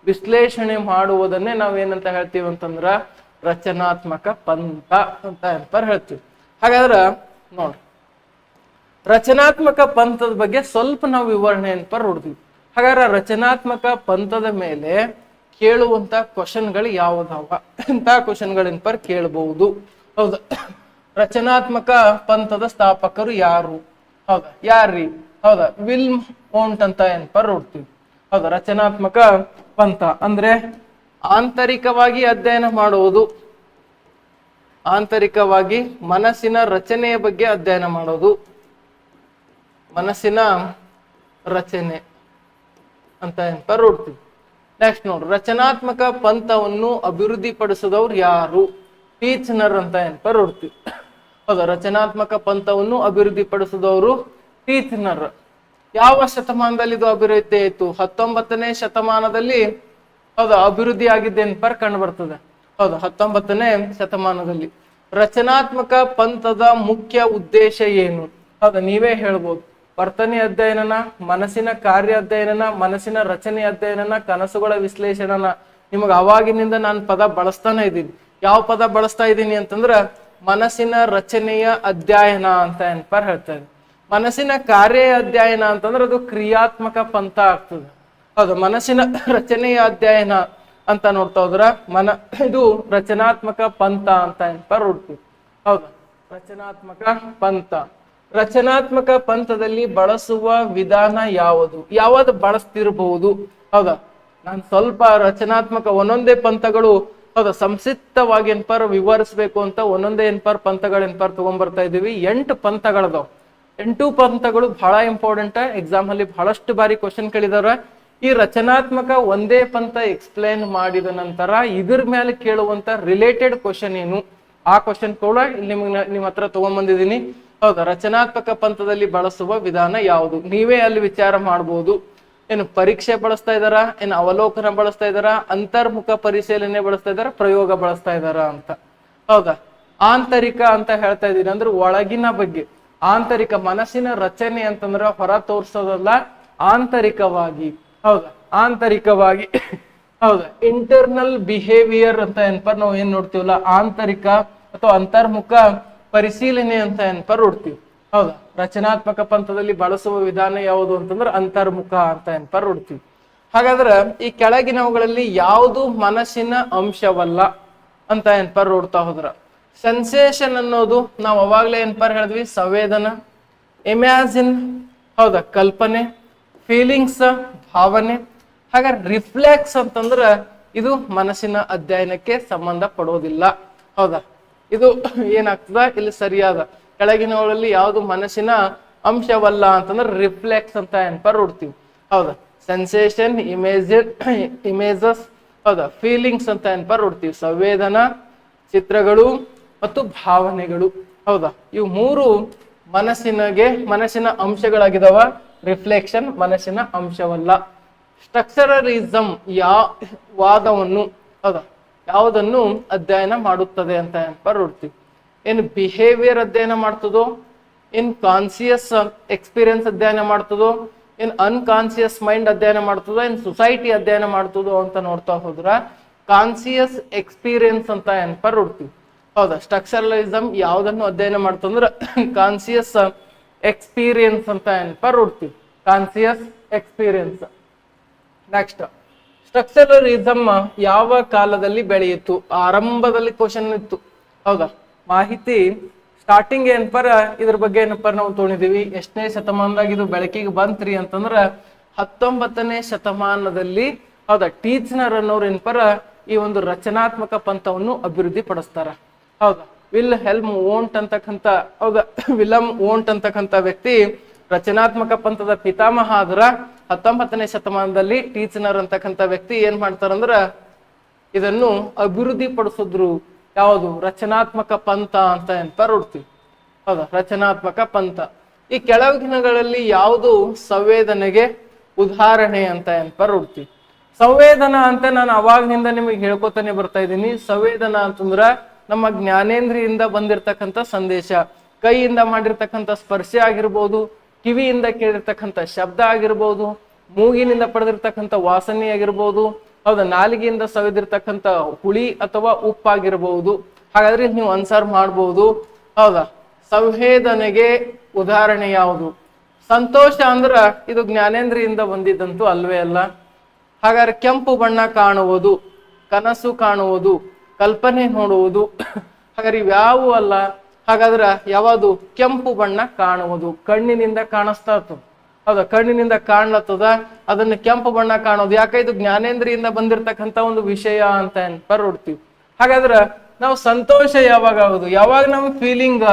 ವಿಶ್ಲೇಷಣೆ ಮಾಡುವುದನ್ನೇ ನಾವೇನಂತ ಹೇಳ್ತೀವಿ ಅಂತಂದ್ರ ರಚನಾತ್ಮಕ ಪಂಥ ಅಂತ ಏನಪ್ಪ ಹೇಳ್ತೀವಿ. ಹಾಗಾದ್ರ ನೋಡ್ರಿ ರಚನಾತ್ಮಕ ಪಂಥದ ಬಗ್ಗೆ ಸ್ವಲ್ಪ ನಾವು ವಿವರಣೆ ಏನಪ್ಪ ನೋಡ್ತೀವಿ. ಹಾಗಾದ್ರೆ ರಚನಾತ್ಮಕ ಪಂಥದ ಮೇಲೆ ಕೇಳುವಂತ ಕ್ವಶನ್ಗಳು ಯಾವುದಾವ ಇಂಥ ಕ್ವಶನ್ಗಳೇನಪ್ಪ ಕೇಳಬಹುದು. ಹೌದಾ ರಚನಾತ್ಮಕ ಪಂಥದ ಸ್ಥಾಪಕರು ಯಾರು ಹೌದಾ ಯಾರ್ರಿ ಹೌದಾ ವಿಲ್ಮ್ ಓಂಟ್ ಅಂತ ಏನಪ್ಪ ನೋಡ್ತೀವಿ. ಹೌದಾ ರಚನಾತ್ಮಕ ಪಂಥ ಅಂದ್ರೆ ಆಂತರಿಕವಾಗಿ ಅಧ್ಯಯನ ಮಾಡುವುದು, ಆಂತರಿಕವಾಗಿ ಮನಸ್ಸಿನ ರಚನೆಯ ಬಗ್ಗೆ ಅಧ್ಯಯನ ಮಾಡೋದು, ಮನಸ್ಸಿನ ರಚನೆ ಅಂತ ಏನಪ್ಪ ನೋಡ್ತೀವಿ. ನೆಕ್ಸ್ಟ್ ನೋಡ್ರಿ ರಚನಾತ್ಮಕ ಪಂಥವನ್ನು ಅಭಿವೃದ್ಧಿ ಪಡಿಸಿದವ್ರು ಯಾರು ಟೀಚನರ್ ಅಂತ ಏನಪ್ಪ ನೋಡ್ತೀವಿ. ಹೌದಾ ರಚನಾತ್ಮಕ ಪಂಥವನ್ನು ಅಭಿವೃದ್ಧಿ ಪಡಿಸಿದವರು ಟೀಚನರ್. ಯಾವ ಶತಮಾನದಲ್ಲಿ ಇದು ಅಭಿವೃದ್ಧಿ ಆಯ್ತು? 19ನೇ ಶತಮಾನದಲ್ಲಿ ಹೌದಾ ಅಭಿವೃದ್ಧಿ ಆಗಿದ್ದೆ ಏನಪ್ಪ ಕಂಡು ಬರ್ತದೆ. ಹೌದಾ 19ನೇ ಶತಮಾನದಲ್ಲಿ. ರಚನಾತ್ಮಕ ಪಂಥದ ಮುಖ್ಯ ಉದ್ದೇಶ ಏನು? ಹೌದಾ ನೀವೇ ಹೇಳ್ಬೋದು. ವರ್ತನೆ ಅಧ್ಯಯನನ, ಮನಸ್ಸಿನ ಕಾರ್ಯ ಅಧ್ಯಯನನ, ಮನಸ್ಸಿನ ರಚನೆ ಅಧ್ಯಯನನ, ಕನಸುಗಳ ವಿಶ್ಲೇಷಣನ. ನಿಮಗೆ ಅವಾಗಿನಿಂದ ನಾನು ಪದ ಬಳಸ್ತಾನೆ ಇದ್ದೀನಿ. ಯಾವ ಪದ ಬಳಸ್ತಾ ಇದ್ದೀನಿ ಅಂತಂದ್ರ ಮನಸ್ಸಿನ ರಚನೆಯ ಅಧ್ಯಯನ ಅಂತ ಏನಪ್ಪ ಹೇಳ್ತಾ ಇದ್ದೀನಿ. ಮನಸ್ಸಿನ ಕಾರ್ಯ ಅಧ್ಯಯನ ಅಂತಂದ್ರೆ ಅದು ಕ್ರಿಯಾತ್ಮಕ ಪಂಥ ಆಗ್ತದೆ. ಹೌದು ಮನಸ್ಸಿನ ರಚನೆಯ ಅಧ್ಯಯನ ಅಂತ ನೋಡ್ತಾ ಹೋದ್ರ ಇದು ರಚನಾತ್ಮಕ ಪಂಥ ಅಂತ ಏನಪ್ಪ ನೋಡ್ತೀವಿ. ಹೌದಾ ರಚನಾತ್ಮಕ ಪಂಥ. ರಚನಾತ್ಮಕ ಪಂಥದಲ್ಲಿ ಬಳಸುವ ವಿಧಾನ ಯಾವುದು ಬಳಸ್ತಿರಬಹುದು? ಹೌದಾ ನಾನು ಸ್ವಲ್ಪ ರಚನಾತ್ಮಕ ಒಂದೊಂದೇ ಪಂಥಗಳು ಹೌದಾ ಸಂಕ್ಷಿಪ್ತವಾಗಿ ಏನಪ್ಪ ವಿವರಿಸ್ಬೇಕು ಅಂತ ಒಂದೊಂದೇ ಪಂಥಗಳು ತಗೊಂಡ್ಬರ್ತಾ ಇದೀವಿ. 8 ಪಂಥಗಳದಾವ್. 8 ಪಂಥಗಳು ಬಹಳ ಇಂಪಾರ್ಟೆಂಟ್. ಎಕ್ಸಾಮ್ ಅಲ್ಲಿ ಬಹಳಷ್ಟು ಬಾರಿ ಕ್ವಶನ್ ಕೇಳಿದಾರ. ಈ ರಚನಾತ್ಮಕ ಒಂದೇ ಪಂಥ ಎಕ್ಸ್ಪ್ಲೇನ್ ಮಾಡಿದ ನಂತರ ಇದ್ರ ಮೇಲೆ ಕೇಳುವಂತ ರಿಲೇಟೆಡ್ ಕ್ವಶನ್ ಏನು ಆ ಕ್ವಶನ್ ಕೂಡ ಇಲ್ಲಿ ನಿಮ್ಮ ಹತ್ರ ತಗೊಂಡ್ಬಂದಿದ್ದೀನಿ. ಹೌದಾ ರಚನಾತ್ಮಕ ಪಂಥದಲ್ಲಿ ಬಳಸುವ ವಿಧಾನ ಯಾವುದು? ನೀವೇ ಅಲ್ಲಿ ವಿಚಾರ ಮಾಡ್ಬೋದು. ಏನು ಪರೀಕ್ಷೆ ಬಳಸ್ತಾ ಇದಾರ, ಏನು ಅವಲೋಕನ ಬಳಸ್ತಾ ಇದಾರ, ಅಂತರ್ಮುಖ ಪರಿಶೀಲನೆ ಬಳಸ್ತಾ ಇದಾರ, ಪ್ರಯೋಗ ಬಳಸ್ತಾ ಇದಾರ ಅಂತ. ಹೌದಾ ಆಂತರಿಕ ಅಂತ ಹೇಳ್ತಾ ಇದೀನಿ ಅಂದ್ರೆ ಒಳಗಿನ ಬಗ್ಗೆ. ಆಂತರಿಕ ಮನಸ್ಸಿನ ರಚನೆ ಅಂತಂದ್ರ ಹೊರ ತೋರ್ಸೋದಲ್ಲ, ಆಂತರಿಕವಾಗಿ. ಹೌದಾ ಆಂತರಿಕವಾಗಿ ಹೌದಾ ಇಂಟರ್ನಲ್ ಬಿಹೇವಿಯರ್ ಅಂತ ಏನಪ್ಪ ನಾವು ಏನ್ ನೋಡ್ತೀವಲ್ಲ ಆಂತರಿಕ ಅಥವಾ ಅಂತರ್ಮುಖ ಪರಿಶೀಲನೆ ಅಂತ ಏನಪ್ಪ ನೋಡ್ತೀವಿ. ಹೌದಾ ರಚನಾತ್ಮಕ ಪಂಥದಲ್ಲಿ ಬಳಸುವ ವಿಧಾನ ಯಾವುದು ಅಂತಂದ್ರೆ ಅಂತರ್ಮುಖ ಅಂತ ಏನಪ್ಪ ನೋಡ್ತೀವಿ. ಹಾಗಾದ್ರೆ ಈ ಕೆಳಗಿನವುಗಳಲ್ಲಿ ಯಾವುದು ಮನಸ್ಸಿನ ಅಂಶವಲ್ಲ ಅಂತ ಏನಪ್ಪ ನೋಡ್ತಾ ಹೋದ್ರ ಸೆನ್ಸೇಷನ್ ಅನ್ನೋದು ನಾವು ಅವಾಗ್ಲೇ ಏನಪ್ಪ ಹೇಳಿದ್ವಿ ಸಂವೇದನ, ಇಮ್ಯಾಜಿನ್ ಹೌದಾ ಕಲ್ಪನೆ, ಫೀಲಿಂಗ್ಸ್ ಭಾವನೆ. ಹಾಗಾದ್ರೆ ರಿಫ್ಲೆಕ್ಸ್ ಅಂತಂದ್ರ ಇದು ಮನಸ್ಸಿನ ಅಧ್ಯಯನಕ್ಕೆ ಸಂಬಂಧ ಪಡೋದಿಲ್ಲ. ಹೌದಾ ಇದು ಏನಾಗ್ತದ ಇಲ್ಲಿ ಸರಿಯಾದ ಕೆಳಗಿನವರಲ್ಲಿ ಯಾವುದು ಮನಸ್ಸಿನ ಅಂಶವಲ್ಲ ಅಂತಂದ್ರೆ ರಿಫ್ಲೆಕ್ಸ್ ಅಂತ ಏನಪ್ಪ ನೋಡ್ತೀವಿ. ಹೌದಾ ಸೆನ್ಸೇಷನ್, ಇಮೇಜಸ್ ಹೌದಾ ಫೀಲಿಂಗ್ಸ್ ಅಂತ ಏನಪ್ಪ ನೋಡ್ತೀವಿ. ಸಂವೇದನ, ಚಿತ್ರಗಳು ಮತ್ತು ಭಾವನೆಗಳು. ಹೌದಾ ಇವು 3 ಮನಸ್ಸಿನ ಅಂಶಗಳಾಗಿದಾವ. ರಿಫ್ಲೆಕ್ಷನ್ ಮನಸ್ಸಿನ ಅಂಶವಲ್ಲ. ಸ್ಟ್ರಕ್ಚರಲಿಸಮ್ ವಾದವನ್ನು ಹೌದಾ ಯಾವುದನ್ನು ಅಧ್ಯಯನ ಮಾಡುತ್ತದೆ ಅಂತ ಏನಪ್ಪ ನೋಡ್ತೀವಿ. ಏನು ಬಿಹೇವಿಯರ್ ಅಧ್ಯಯನ ಮಾಡ್ತದೋ, ಏನ್ ಕಾನ್ಸಿಯಸ್ ಎಕ್ಸ್ಪೀರಿಯನ್ಸ್ ಅಧ್ಯಯನ ಮಾಡ್ತದೋ, ಏನ್ ಅನ್ಕಾನ್ಸಿಯಸ್ ಮೈಂಡ್ ಅಧ್ಯಯನ ಮಾಡ್ತದೋ, ಏನ್ ಸೊಸೈಟಿ ಅಧ್ಯಯನ ಮಾಡ್ತದೋ ಅಂತ ನೋಡ್ತಾ ಹೋದ್ರ ಕಾನ್ಸಿಯಸ್ ಎಕ್ಸ್ಪೀರಿಯನ್ಸ್ ಅಂತ ಏನಪ್ಪ ನೋಡ್ತೀವಿ. ಹೌದಾ ಸ್ಟ್ರಕ್ಚರಲಿಸಮ್ ಯಾವ್ದನ್ನು ಅಧ್ಯಯನ ಮಾಡ್ತಂದ್ರ ಕಾನ್ಸಿಯಸ್ ಎಕ್ಸ್ಪೀರಿಯನ್ಸ್ ಅಂತ ಏನಪ್ಪ ನೋಡ್ತೀವಿ. Conscious experience. ನೆಕ್ಸ್ಟ್ ಸ್ಟ್ರಕ್ಚರಲಿಸಮ್ ಯಾವ ಕಾಲದಲ್ಲಿ ಬೆಳೆಯಿತು? ಆರಂಭದಲ್ಲಿ ಕ್ವಶನ್ ಇತ್ತು. ಹೌದಾ ಮಾಹಿತಿ ಸ್ಟಾರ್ಟಿಂಗ್ ಏನಪ್ಪ ಇದ್ರ ಬಗ್ಗೆ ಏನಪ್ಪ ನಾವು ತೊಗೊಂಡಿದೀವಿ. ಎಷ್ಟನೇ ಶತಮಾನದಾಗ ಇದು ಬೆಳಕಿಗೆ ಬಂತ್ರಿ ಅಂತಂದ್ರ 19ನೇ ಶತಮಾನದಲ್ಲಿ. ಹೌದಾ ಟೀಚನರ್ ಅನ್ನೋರು ಏನಪ್ಪ ಈ ಒಂದು ರಚನಾತ್ಮಕ ಪಂಥವನ್ನು ಅಭಿವೃದ್ಧಿ ಪಡಿಸ್ತಾರ. ಹೌದಾ, ವಿಲ್ ಹೆಲ್ಮ್ ಓಂಟ್ ಅಂತಕ್ಕಂಥ ಹೌದಾ ವಿಲಮ್ ಓಂಟ್ ಅಂತಕ್ಕಂಥ ವ್ಯಕ್ತಿ ರಚನಾತ್ಮಕ ಪಂಥದ ಪಿತಾಮಹ ಆದ್ರ 19ನೇ ಶತಮಾನದಲ್ಲಿ ಟೀಚನರ್ ಅಂತಕ್ಕಂಥ ವ್ಯಕ್ತಿ ಏನ್ ಮಾಡ್ತಾರಂದ್ರ ಇದನ್ನು ಅಭಿವೃದ್ಧಿ ಪಡಿಸಿದ್ರು. ಯಾವುದು ರಚನಾತ್ಮಕ ಪಂಥ ಅಂತ ಏನ್ಪಾರ ಹುಡ್ತೀವಿ. ಹೌದಾ, ರಚನಾತ್ಮಕ ಪಂಥ. ಈ ಕೆಳಗಿನಗಳಲ್ಲಿ ಯಾವುದು ಸಂವೇದನೆಗೆ ಉದಾಹರಣೆ ಅಂತ ಏನ್ಪಾರ ಹುಡ್ತೀವಿ. ಸಂವೇದನಾ ಅಂತ ನಾನು ಅವಾಗ್ನಿಂದ ನಿಮಗೆ ಹೇಳ್ಕೊತಾನೆ ಬರ್ತಾ ಇದ್ದೀನಿ. ಸಂವೇದನಾ ಅಂತಂದ್ರ ನಮ್ಮ ಜ್ಞಾನೇಂದ್ರಿಯಿಂದ ಬಂದಿರತಕ್ಕಂಥ ಸಂದೇಶ, ಕೈಯಿಂದ ಮಾಡಿರ್ತಕ್ಕಂಥ ಸ್ಪರ್ಶ ಆಗಿರ್ಬೋದು, ಕಿವಿಯಿಂದ ಕೇಳಿರ್ತಕ್ಕಂಥ ಶಬ್ದ ಆಗಿರ್ಬೋದು, ಮೂಗಿನಿಂದ ಪಡೆದಿರ್ತಕ್ಕಂಥ ವಾಸನೆ ಆಗಿರ್ಬೋದು, ಹೌದಾ, ನಾಲಿಗೆಯಿಂದ ಸವಿದಿರ್ತಕ್ಕಂಥ ಹುಳಿ ಅಥವಾ ಉಪ್ಪಾಗಿರ್ಬಹುದು. ಹಾಗಾದ್ರೆ ನೀವು ಆನ್ಸರ್ ಮಾಡ್ಬೋದು. ಹೌದಾ, ಸಂವೇದನೆಗೆ ಉದಾಹರಣೆ ಯಾವುದು? ಸಂತೋಷ ಅಂದ್ರ ಇದು ಜ್ಞಾನೇಂದ್ರಿಯಿಂದ ಬಂದಿದ್ದಂತೂ ಅಲ್ವೇ ಅಲ್ಲ. ಹಾಗಾದ್ರೆ ಕೆಂಪು ಬಣ್ಣ ಕಾಣುವುದು, ಕನಸು ಕಾಣುವುದು, ಕಲ್ಪನೆ ನೋಡುವುದು, ಹಾಗಾದ್ರೆ ಇವ್ಯಾವು ಅಲ್ಲ. ಹಾಗಾದ್ರ ಯಾವುದು? ಕೆಂಪು ಬಣ್ಣ ಕಾಣುವುದು, ಕಣ್ಣಿನಿಂದ ಕಾಣಿಸ್ತಾ ಇರ್ತದೆ. ಹೌದಾ, ಕಣ್ಣಿನಿಂದ ಕಾಣ್ಲತ್ತದ, ಅದನ್ನ ಕೆಂಪು ಬಣ್ಣ ಕಾಣೋದು. ಯಾಕೆ? ಇದು ಜ್ಞಾನೇಂದ್ರಿಯಿಂದ ಬಂದಿರತಕ್ಕಂತ ಒಂದು ವಿಷಯ ಅಂತ ಹೊಡ್ತೀವಿ. ಹಾಗಾದ್ರ ನಾವು ಸಂತೋಷ ಯಾವಾಗ ಆಗುದು? ಯಾವಾಗ ನಮ್ಗೆ ಫೀಲಿಂಗ್,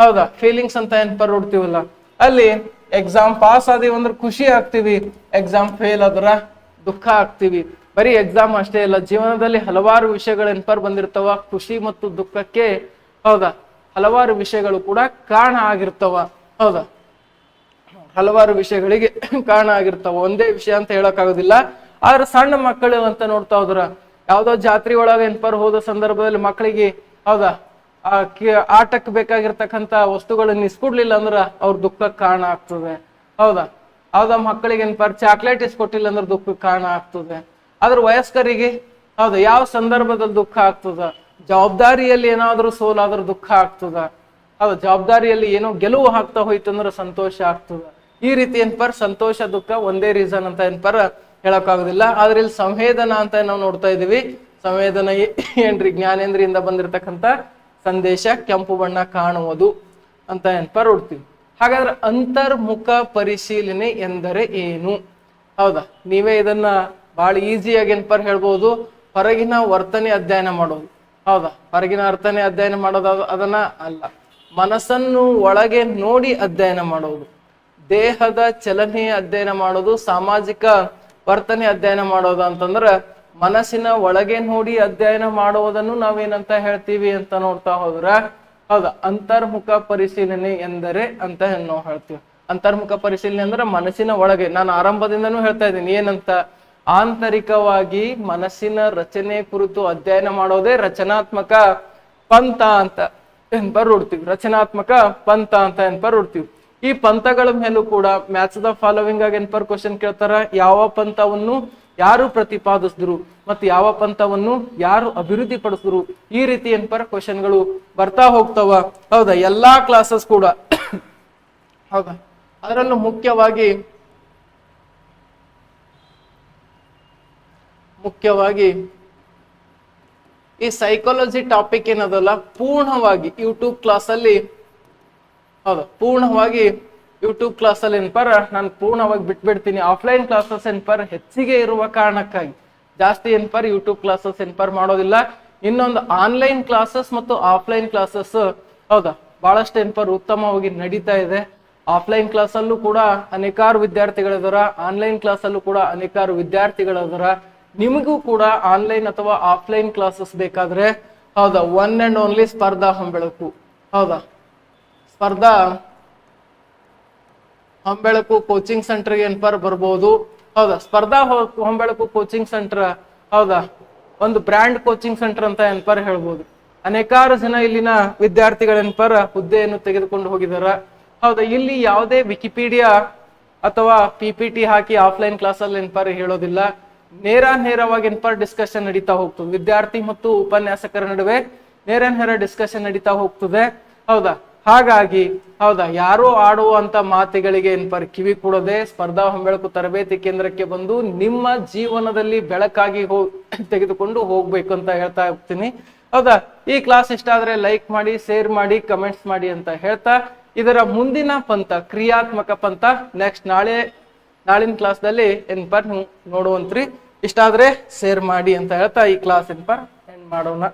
ಹೌದಾ, ಫೀಲಿಂಗ್ಸ್ ಅಂತ ಹೊಡ್ತೀವಲ್ಲ, ಅಲ್ಲಿ ಎಕ್ಸಾಮ್ ಪಾಸ್ ಆದೀವಿ ಅಂದ್ರೆ ಖುಷಿ ಆಗ್ತೀವಿ, ಎಕ್ಸಾಮ್ ಫೇಲ್ ಆದ್ರ ದುಃಖ ಆಗ್ತೀವಿ. ಬರೀ ಎಕ್ಸಾಮ್ ಅಷ್ಟೇ ಇಲ್ಲ, ಜೀವನದಲ್ಲಿ ಹಲವಾರು ವಿಷಯಗಳು ಬಂದಿರ್ತಾವ. ಖುಷಿ ಮತ್ತು ದುಃಖಕ್ಕೆ ಹೌದಾ ಹಲವಾರು ವಿಷಯಗಳು ಕೂಡ ಕಾರಣ ಆಗಿರ್ತಾವ. ಹೌದಾ, ಹಲವಾರು ವಿಷಯಗಳಿಗೆ ಕಾರಣ ಆಗಿರ್ತಾವ. ಒಂದೇ ವಿಷಯ ಅಂತ ಹೇಳಕ್ಕಾಗೋದಿಲ್ಲ. ಆದ್ರೆ ಸಣ್ಣ ಮಕ್ಕಳು ಅಂತ ನೋಡ್ತಾ ಹೋದ್ರ, ಯಾವ್ದೋ ಜಾತ್ರೆ ಒಳಗೆ ಹೋದ ಸಂದರ್ಭದಲ್ಲಿ ಮಕ್ಕಳಿಗೆ ಹೌದಾ ಆಟಕ್ಕೆ ಬೇಕಾಗಿರ್ತಕ್ಕಂಥ ವಸ್ತುಗಳನ್ನ ಇಸ್ಕೊಡ್ಲಿಲ್ಲ ಅಂದ್ರ ಅವ್ರ ದುಃಖಕ್ಕೆ ಕಾರಣ ಆಗ್ತದೆ. ಹೌದಾ, ಹೌದಾ, ಮಕ್ಕಳಿಗೆ ಚಾಕ್ಲೇಟ್ ಇಸ್ಕೊಟ್ಟಿಲ್ಲ ಅಂದ್ರೆ ದುಃಖಕ್ಕೆ ಕಾರಣ ಆಗ್ತದೆ. ಆದ್ರ ವಯಸ್ಕರಿಗೆ ಹೌದಾ ಯಾವ ಸಂದರ್ಭದಲ್ಲಿ ದುಃಖ ಆಗ್ತದ? ಜವಾಬ್ದಾರಿಯಲ್ಲಿ ಏನಾದ್ರೂ ಸೋಲಾದ್ರೂ ದುಃಖ ಆಗ್ತದ. ಹೌದಾ, ಜವಾಬ್ದಾರಿಯಲ್ಲಿ ಏನೋ ಗೆಲುವು ಆಗ್ತಾ ಹೋಯ್ತು ಅಂದ್ರೆ ಸಂತೋಷ ಆಗ್ತದ. ಈ ರೀತಿ ಸಂತೋಷ ದುಃಖ ಒಂದೇ ರೀಸನ್ ಅಂತ ಹೇಳಕ್ಕಾಗೋದಿಲ್ಲ. ಆದ್ರೆ ಇಲ್ಲಿ ಸಂವೇದನಾ ಅಂತ ನಾವು ನೋಡ್ತಾ ಇದೀವಿ. ಸಂವೇದನ ಏನ್ರಿ? ಜ್ಞಾನೇಂದ್ರಿಯಿಂದ ಬಂದಿರತಕ್ಕಂತ ಸಂದೇಶ, ಕೆಂಪು ಬಣ್ಣ ಕಾಣುವುದು ಅಂತ ಹೊಡ್ತೀವಿ. ಹಾಗಾದ್ರೆ ಅಂತರ್ಮುಖ ಪರಿಶೀಲನೆ ಎಂದರೆ ಏನು? ಹೌದಾ, ನೀವೇ ಇದನ್ನ ಬಹಳ ಈಸಿಯಾಗಿ ಹೇಳ್ಬೋದು. ಹೊರಗಿನ ವರ್ತನೆ ಅಧ್ಯಯನ ಮಾಡೋದು. ಹೌದಾ, ಹೊರಗಿನ ವರ್ತನೆ ಅಧ್ಯಯನ ಮಾಡೋದು ಅದನ್ನ ಅಲ್ಲ, ಮನಸ್ಸನ್ನು ಒಳಗೆ ನೋಡಿ ಅಧ್ಯಯನ ಮಾಡೋದು, ದೇಹದ ಚಲನೆ ಅಧ್ಯಯನ ಮಾಡೋದು, ಸಾಮಾಜಿಕ ವರ್ತನೆ ಅಧ್ಯಯನ ಮಾಡೋದು ಅಂತಂದ್ರ ಮನಸ್ಸಿನ ಒಳಗೆ ನೋಡಿ ಅಧ್ಯಯನ ಮಾಡುವುದನ್ನು ನಾವೇನಂತ ಹೇಳ್ತೀವಿ ಅಂತ ನೋಡ್ತಾ ಹೋದ್ರ ಹೌದಾ ಅಂತರ್ಮುಖ ಪರಿಶೀಲನೆ ಎಂದರೆ ಅಂತ ನಾವು ಹೇಳ್ತೀವಿ. ಅಂತರ್ಮುಖ ಪರಿಶೀಲನೆ ಅಂದ್ರೆ ಮನಸ್ಸಿನ ಒಳಗೆ. ನಾನು ಆರಂಭದಿಂದನೂ ಹೇಳ್ತಾ ಇದ್ದೀನಿ ಏನಂತ, ಆಂತರಿಕವಾಗಿ ಮನಸ್ಸಿನ ರಚನೆ ಕುರಿತು ಅಧ್ಯಯನ ಮಾಡೋದೇ ರಚನಾತ್ಮಕ ಪಂಥ ಅಂತ ಹೊಡ್ತೀವಿ. ರಚನಾತ್ಮಕ ಪಂಥ ಅಂತ ಹೊಡ್ತೀವಿ. ಈ ಪಂಥಗಳ ಮೇಲೂ ಕೂಡ ಮ್ಯಾಚ್ ದ ಫಾಲೋವಿಂಗ್ ಆಗಿ ಕ್ವಶನ್ ಕೇಳ್ತಾರ. ಯಾವ ಪಂಥವನ್ನು ಯಾರು ಪ್ರತಿಪಾದಿಸಿದ್ರು ಮತ್ತು ಯಾವ ಪಂಥವನ್ನು ಯಾರು ಅಭಿವೃದ್ಧಿ ಪಡಿಸಿದ್ರು, ಈ ರೀತಿ ಕ್ವಶನ್ಗಳು ಬರ್ತಾ ಹೋಗ್ತಾವ. ಹೌದಾ, ಎಲ್ಲಾ ಕ್ಲಾಸಸ್ ಕೂಡ ಹೌದಾ. ಅದರಲ್ಲೂ ಮುಖ್ಯವಾಗಿ ಈ ಸೈಕಾಲಜಿ ಟಾಪಿಕ್ ಏನದಲ್ಲ, ಪೂರ್ಣವಾಗಿ ಯೂಟ್ಯೂಬ್ ಕ್ಲಾಸಲ್ಲಿ ಹೌದಾ ಪೂರ್ಣವಾಗಿ ಯೂಟ್ಯೂಬ್ ಕ್ಲಾಸಲ್ಲಿ ನಾನು ಪೂರ್ಣವಾಗಿ ಬಿಟ್ಬಿಡ್ತೀನಿ. ಆಫ್ಲೈನ್ ಕ್ಲಾಸಸ್ ಹೆಚ್ಚಿಗೆ ಇರುವ ಕಾರಣಕ್ಕಾಗಿ ಜಾಸ್ತಿ ಯೂಟ್ಯೂಬ್ ಕ್ಲಾಸಸ್ ಮಾಡೋದಿಲ್ಲ. ಇನ್ನೊಂದು ಆನ್ಲೈನ್ ಕ್ಲಾಸಸ್ ಮತ್ತು ಆಫ್ಲೈನ್ ಕ್ಲಾಸಸ್ ಹೌದಾ ಬಹಳಷ್ಟು ಉತ್ತಮವಾಗಿ ನಡೀತಾ ಇದೆ. ಆಫ್ಲೈನ್ ಕ್ಲಾಸಲ್ಲೂ ಕೂಡ ಅನೇಕಾರು ವಿದ್ಯಾರ್ಥಿಗಳಿದಾರ, ಆನ್ಲೈನ್ ಕ್ಲಾಸಲ್ಲೂ ಕೂಡ ಅನೇಕಾರು ವಿದ್ಯಾರ್ಥಿಗಳಿದಾರ. ನಿಮಗೂ ಕೂಡ ಆನ್ಲೈನ್ ಅಥವಾ ಆಫ್ಲೈನ್ ಕ್ಲಾಸಸ್ ಬೇಕಾದ್ರೆ ಹೌದಾ ಒನ್ ಅಂಡ್ ಓನ್ಲಿ ಸ್ಪರ್ಧಾ ಹೊಂಬೆಳಕು. ಹೌದಾ, ಸ್ಪರ್ಧಾ ಹೊಂಬೆಳಕು ಕೋಚಿಂಗ್ ಸೆಂಟರ್ಗೆ ಬರ್ಬೋದು. ಹೌದಾ, ಸ್ಪರ್ಧಾ ಹೊಂಬೆಳಕು ಕೋಚಿಂಗ್ ಸೆಂಟರ್ ಹೌದಾ ಒಂದು ಬ್ರ್ಯಾಂಡ್ ಕೋಚಿಂಗ್ ಸೆಂಟರ್ ಅಂತ ಹೇಳ್ಬೋದು. ಅನೇಕಾರು ಜನ ಇಲ್ಲಿನ ವಿದ್ಯಾರ್ಥಿಗಳ ಹುದ್ದೆಯನ್ನು ತೆಗೆದುಕೊಂಡು ಹೋಗಿದಾರ. ಹೌದಾ, ಇಲ್ಲಿ ಯಾವುದೇ ವಿಕಿಪೀಡಿಯಾ ಅಥವಾ PPT ಹಾಕಿ ಆಫ್ಲೈನ್ ಕ್ಲಾಸಲ್ಲಿ ಹೇಳೋದಿಲ್ಲ. ನೇರವಾಗಿ ಡಿಸ್ಕಷನ್ ನಡೀತಾ ಹೋಗ್ತದೆ. ವಿದ್ಯಾರ್ಥಿ ಮತ್ತು ಉಪನ್ಯಾಸಕರ ನಡುವೆ ನೇರ ಡಿಸ್ಕಷನ್ ನಡೀತಾ ಹೋಗ್ತದೆ. ಹೌದಾ, ಹಾಗಾಗಿ ಹೌದಾ ಯಾರೋ ಆಡುವಂತ ಮಾತುಗಳಿಗೆ ಕಿವಿ ಕೊಡದೆ ಸ್ಪರ್ಧಾ ಹೊಂಬೆಳಕು ತರಬೇತಿ ಕೇಂದ್ರಕ್ಕೆ ಬಂದು ನಿಮ್ಮ ಜೀವನದಲ್ಲಿ ಬೆಳಕಾಗಿ ತೆಗೆದುಕೊಂಡು ಹೋಗ್ಬೇಕು ಅಂತ ಹೇಳ್ತಾ ಹೋಗ್ತೀನಿ. ಹೌದಾ, ಈ ಕ್ಲಾಸ್ ಇಷ್ಟ ಆದ್ರೆ ಲೈಕ್ ಮಾಡಿ, ಶೇರ್ ಮಾಡಿ, ಕಮೆಂಟ್ಸ್ ಮಾಡಿ ಅಂತ ಹೇಳ್ತಾ ಇದರ ಮುಂದಿನ ಪಂಥ ಕ್ರಿಯಾತ್ಮಕ ಪಂಥ ನೆಕ್ಸ್ಟ್ ನಾಳಿನ ಕ್ಲಾಸ್ದಲ್ಲಿ ನೀವು ನೋಡುವಂತ್ರಿ. ಇಷ್ಟಾದ್ರೆ ಶೇರ್ ಮಾಡಿ ಅಂತ ಹೇಳ್ತಾ ಈ ಕ್ಲಾಸ್ ಎಂಡ್ ಮಾಡೋಣ.